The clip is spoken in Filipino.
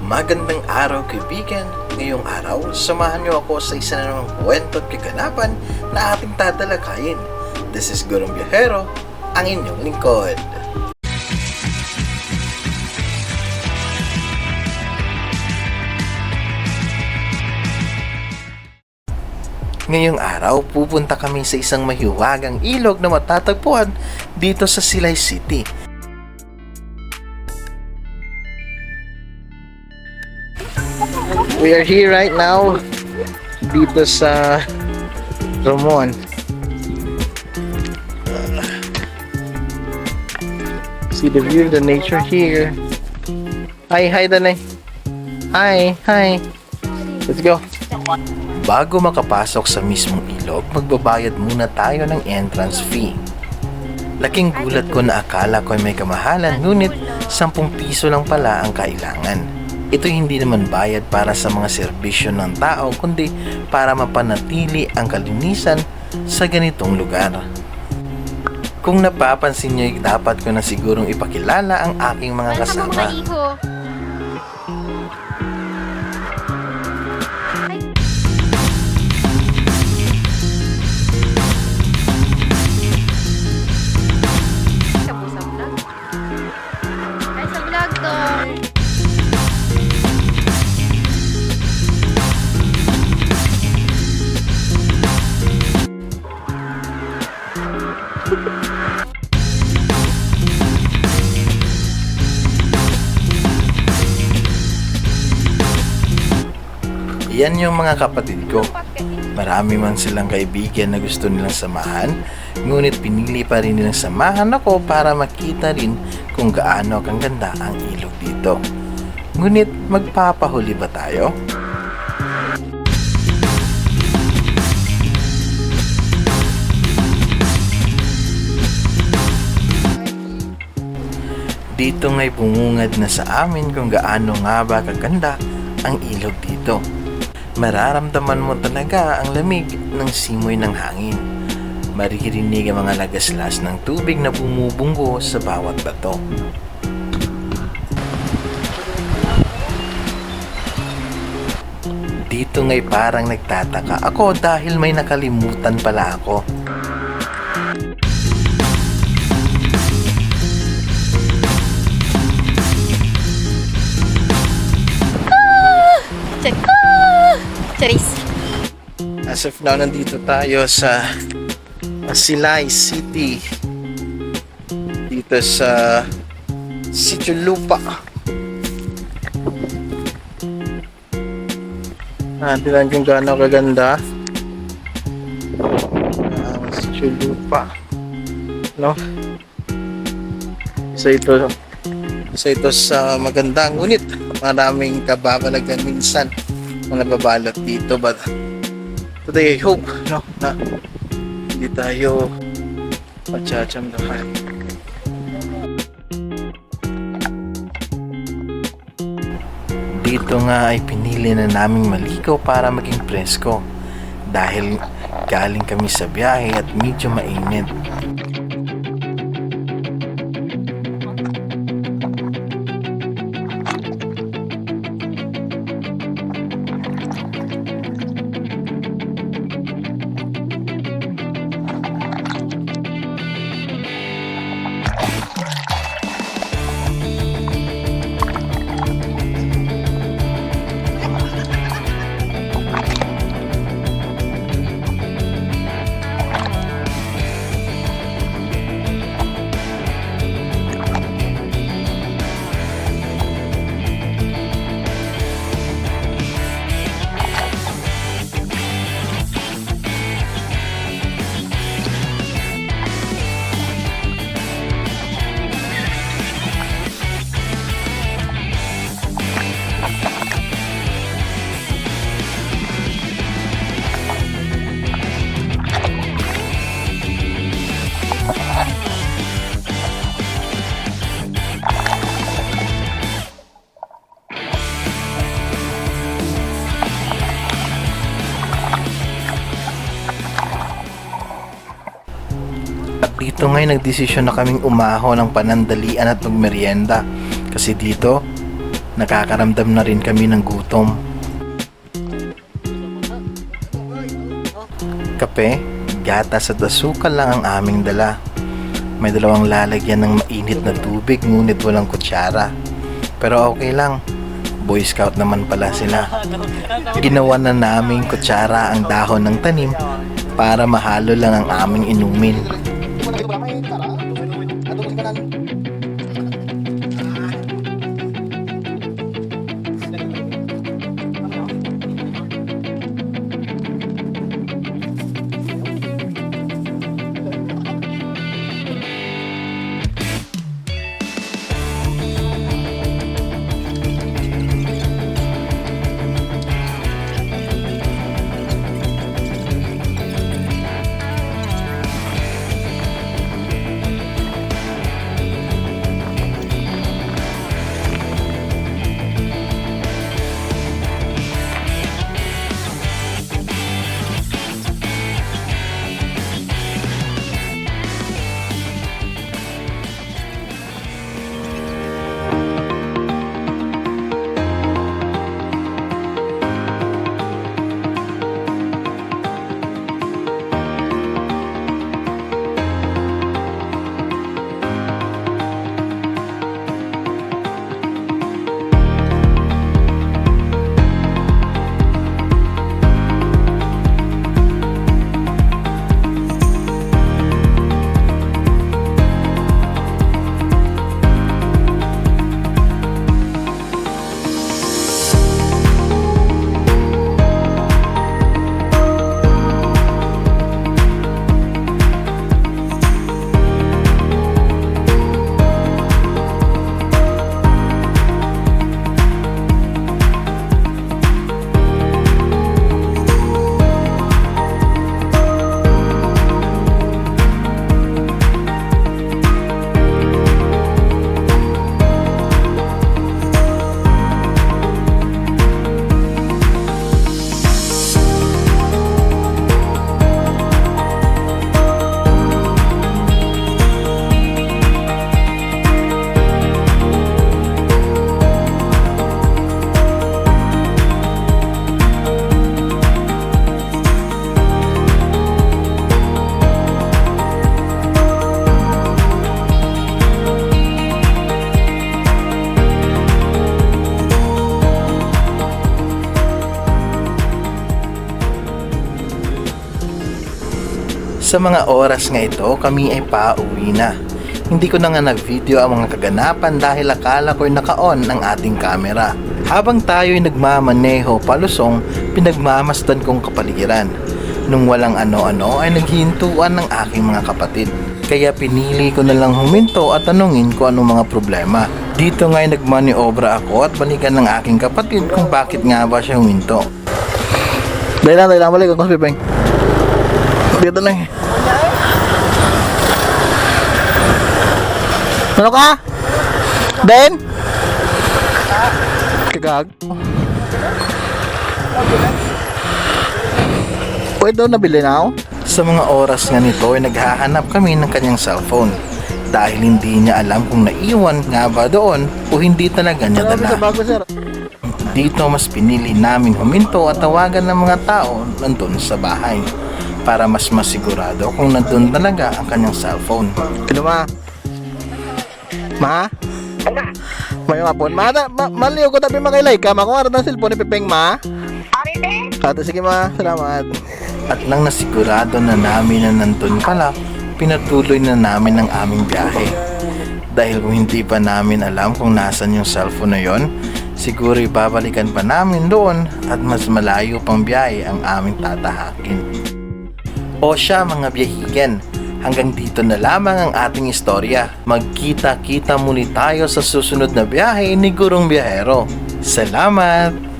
Magandang araw kaibigan. Ngayong araw, samahan niyo ako sa isa na namang kwento at kaganapan na ating tatalakayin. This is Gurong Biyahero, ang inyong lingkod. Ngayong araw, pupunta kami sa isang mahiwagang ilog na matatagpuan dito sa Silay City. We are here right now dito sa Romon. See the view, the nature here. Hi, Danay. Hi. Let's go. Bago makapasok sa mismong ilog, magbabayad muna tayo ng entrance fee. Laking gulat ko na akala ko ay may kamahalan, ngunit 10 piso lang pala ang kailangan. Ito hindi naman bayad para sa mga serbisyo ng tao, kundi para mapanatili ang kalinisan sa ganitong lugar. Kung napapansin nyo, dapat ko na sigurong ipakilala ang aking mga kasama. Yan yung mga kapatid ko. Marami man silang kaibigan na gusto nilang samahan, ngunit pinili pa rin nilang samahan ako para makita rin kung gaano kaganda ang ilog dito. Ngunit magpapahuli ba tayo? Dito nga'y bumungad na sa amin kung gaano nga ba kaganda ang ilog dito. Mararamdaman mo talaga ang lamig ng simoy ng hangin. Maririnig ang mga lagaslas ng tubig na bumubunggo sa bawat bato. Dito nga'y parang nagtataka ako dahil may nakalimutan pala ako. Charis. As of now, nandito tayo sa Silay City. Dito sa Sitio Lupa. Tingnan kung gaano kaganda ang Sitio Lupa. No? Isa ito sa maganda, ngunit maraming kababalagan minsan mga nababalot dito, but today I hope na hindi tayo matsatsamdahan. Dito nga ay pinili na naming maligo para maging presko dahil galing kami sa biyahe at medyo mainit. Dito ngayon nagdesisyon na kaming umaho ng panandalian at magmerienda kasi dito Nakakaramdam na rin kami ng gutom. Kape, gatas at asukal lang ang aming dala. May dalawang lalagyan ng mainit na tubig ngunit walang kutsara. Pero okay lang, Boy Scout naman pala sila. Ginawa na naming kutsara ang dahon ng tanim para mahalo lang ang aming inumin. Sa mga oras nga ito, kami ay pauwi na. Hindi ko na nga nag-video ang mga kaganapan dahil akala ko'y naka-on ang ating camera. Habang tayo'y nagmamaneho palusong, pinagmamasdan kong kapaligiran. Nung walang ano-ano ay naghintuan ng aking mga kapatid. Kaya pinili ko na lang huminto at tanungin ko anong mga problema. Dito nga'y nagmaniobra ako at balikan ng aking kapatid kung bakit nga ba siya huminto. Dahil lang, balik ako sa pipeng. Dito na eh. Ano ka? Ben? Kagag. Pwede daw nabili na ako? Sa mga oras nga nito ay naghahanap kami ng kanyang cellphone dahil hindi niya alam kung naiwan nga ba doon o hindi talaga niya Marami sa dala. bago, sir. Dito mas pinili namin huminto at tawagan ng mga tao nandun sa bahay para mas masigurado kung nandun talaga ang kanyang cellphone. Ano ma? Ma? May mapon. Maliw ko tabi makilay ka. Makuha rin ang cellphone ni Pipeng, ma? Kata, sige ma. Salamat. At nang nasigurado na namin na nandun pala, pinatuloy na namin ang aming biyahe. Dahil kung hindi pa namin alam kung nasan yung cellphone na yon, siguro babalikan pa namin doon at mas malayo pang biyahe ang aming tatahakin. O siya mga biyahigen, hanggang dito na lamang ang ating istorya. Magkita-kita muli tayo sa susunod na biyahe ni Gurong Biyahero. Salamat!